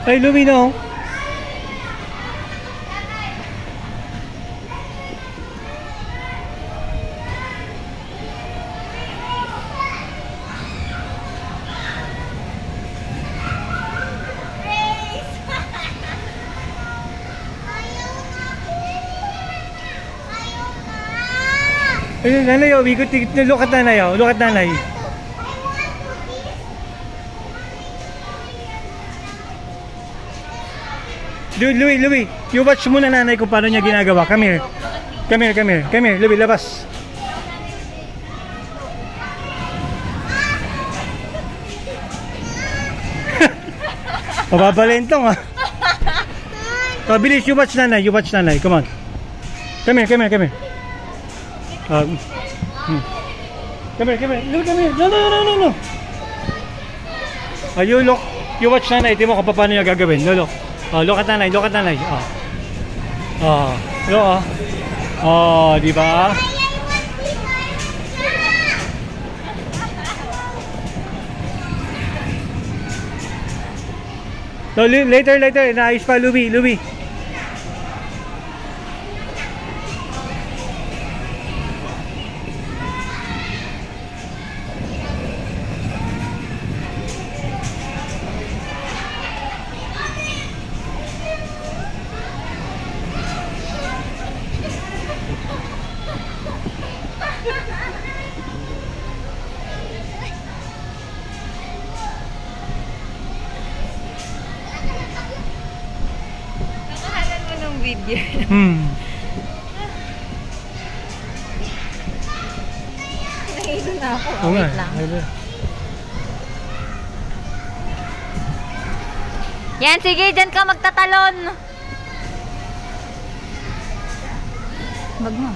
Ay, lumino. Ay, nanay, oh, look at nanay, oh, look at nanay. Louie, you watch muna nanay kung paano niya ginagawa. Come here, Louie, labas. Pababalentong, ah. Bilis, you watch nanay, come on. Come here. Come here. Look, come here. No. You watch nanay. Ito mo kung paano niya gagawin. Look at nanay. Look. Di ba? So, later. Naayos pa, Louie. Video. Nahilo na ako. Wait lang. Yan, sige, dyan ka magtatalon. Bag mo.